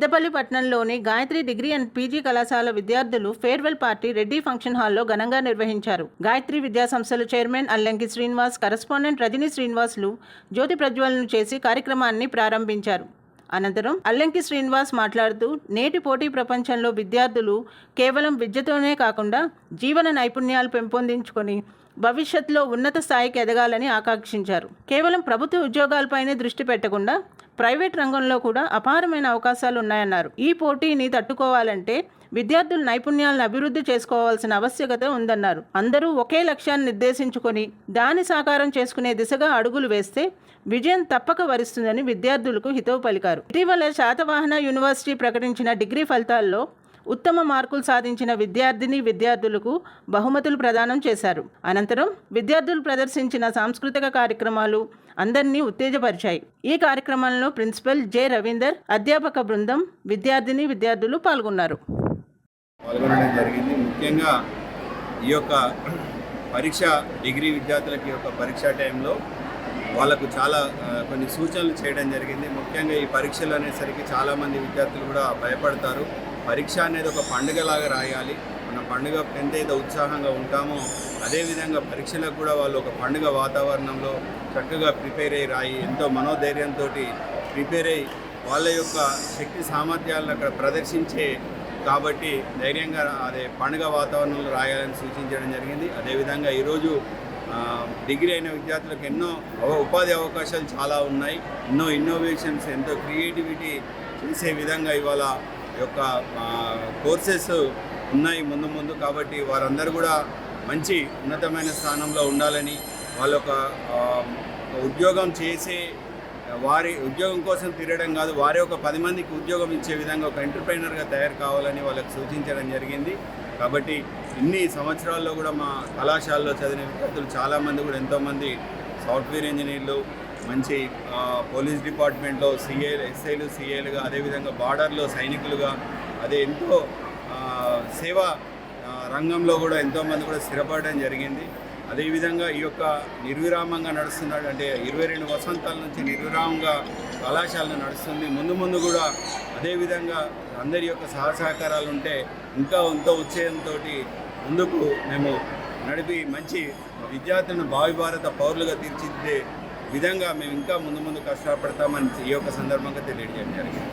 పెద్దపల్లి పట్టణంలోని Gayatri degree and PG కళాశాల విద్యార్థులు ఫేర్వెల్ పార్టీ రెడ్డి ఫంక్షన్ హాల్లో ఘనంగా నిర్వహించారు. గాయత్రి విద్యా సంస్థల చైర్మన్ అల్లంకి శ్రీనివాస్, కరెస్పాండెంట్ రజనీ శ్రీనివాసులు జ్యోతి ప్రజ్వలన చేసి కార్యక్రమాన్ని ప్రారంభించారు. అనంతరం అల్లంకి శ్రీనివాస్ మాట్లాడుతూ, నేటి పోటీ ప్రపంచంలో విద్యార్థులు కేవలం విద్యతోనే కాకుండా జీవన నైపుణ్యాలు పెంపొందించుకొని భవిష్యత్తులో ఉన్నత స్థాయికి ఎదగాలని ఆకాంక్షించారు. కేవలం ప్రభుత్వ ఉద్యోగాలపైనే దృష్టి పెట్టకుండా ప్రైవేట్ రంగంలో కూడా అపారమైన అవకాశాలు ఉన్నాయన్నారు. ఈ పోటీని తట్టుకోవాలంటే విద్యార్థులు నైపుణ్యాలను అభివృద్ధి చేసుకోవాల్సిన ఆవశ్యకత ఉందన్నారు. అందరూ ఒకే లక్ష్యాన్ని నిర్దేశించుకొని దాన్ని సాకారం చేసుకునే దిశగా అడుగులు వేస్తే విజయం తప్పక వరిస్తుందని విద్యార్థులకు హితవు పలికారు. ఇటీవల శాతవాహన యూనివర్సిటీ ప్రకటించిన డిగ్రీ ఫలితాల్లో ఉత్తమ మార్కులు సాధించిన విద్యార్థులకు బహుమతులు ప్రదానం చేశారు. అనంతరం విద్యార్థులు ప్రదర్శించిన సాంస్కృతిక కార్యక్రమాలు అందరినీ ఉత్తేజపరిచాయి. ఈ కార్యక్రమంలో ప్రిన్సిపల్ జె రవీందర్, అధ్యాపక బృందం, విద్యార్థులు పాల్గొన్నారు. పాల్గొనడం జరిగింది. ముఖ్యంగా ఈ యొక్క పరీక్ష డిగ్రీ విద్యార్థులకి యొక్క పరీక్ష టైంలో వాళ్ళకు చాలా కొన్ని సూచనలు చేయడం జరిగింది. ముఖ్యంగా ఈ పరీక్షలు అనేసరికి చాలామంది విద్యార్థులు కూడా భయపడతారు. పరీక్ష అనేది ఒక పండుగలాగా రాయాలి. మన పండుగ ఎంతైతే ఉత్సాహంగా ఉంటామో అదేవిధంగా పరీక్షలకు కూడా వాళ్ళు ఒక పండుగ వాతావరణంలో చక్కగా ప్రిపేర్ అయ్యి రాయి, ఎంతో మనోధైర్యంతో ప్రిపేర్ అయ్యి వాళ్ళ యొక్క శక్తి సామర్థ్యాలను అక్కడ ప్రదర్శించే కాబట్టి ధైర్యంగా అదే పండుగ వాతావరణంలో రాయాలని సూచించడం జరిగింది. అదేవిధంగా ఈరోజు డిగ్రీ అయిన విద్యార్థులకు ఎన్నో ఉపాధి అవకాశాలు చాలా ఉన్నాయి. ఎన్నో ఇన్నోవేషన్స్, ఎంతో క్రియేటివిటీ చేసే విధంగా ఇవాళ యొక్క కోర్సెస్ ఉన్నాయి ముందు కాబట్టి వారందరూ కూడా మంచి ఉన్నతమైన స్థానంలో ఉండాలని, వాళ్ళ ఒక ఉద్యోగం చేసే వారి ఉద్యోగం కోసం తిరగడం కాదు, వారి ఒక 10 మందికి ఉద్యోగం ఇచ్చే విధంగా ఒక ఎంటర్ప్రైనర్గా తయారు కావాలని వాళ్ళకి సూచించడం జరిగింది. కాబట్టి ఇన్ని సంవత్సరాల్లో కూడా మా కళాశాలలో చదివిన విద్యార్థులు చాలామంది కూడా ఎంతోమంది సాఫ్ట్వేర్ ఇంజనీర్లు, మంచి పోలీస్ డిపార్ట్మెంట్లో ఎస్ఐలు, సిఐలుగా, అదేవిధంగా బార్డర్లో సైనికులుగా, అదే ఎంతో సేవా రంగంలో కూడా ఎంతోమంది కూడా స్థిరపడడం జరిగింది. అదేవిధంగా ఈ యొక్క నిర్విరామంగా నడుస్తున్నాడు, అంటే 22 వసంతాల నుంచి నిర్విరామంగా కళాశాలను నడుస్తుంది. ముందు కూడా అదేవిధంగా అందరి యొక్క సహకారాలు ఉంటే ఇంకా ఎంతో ఉత్సాహంతో ముందుకు మేము నడిపి మంచి విద్యార్థులను భావి భారత పౌరులుగా తీర్చిదిద్దే విధంగా మేము ఇంకా ముందు కష్టపడతామని ఈ యొక్క సందర్భంగా తెలియజేయడం జరిగింది.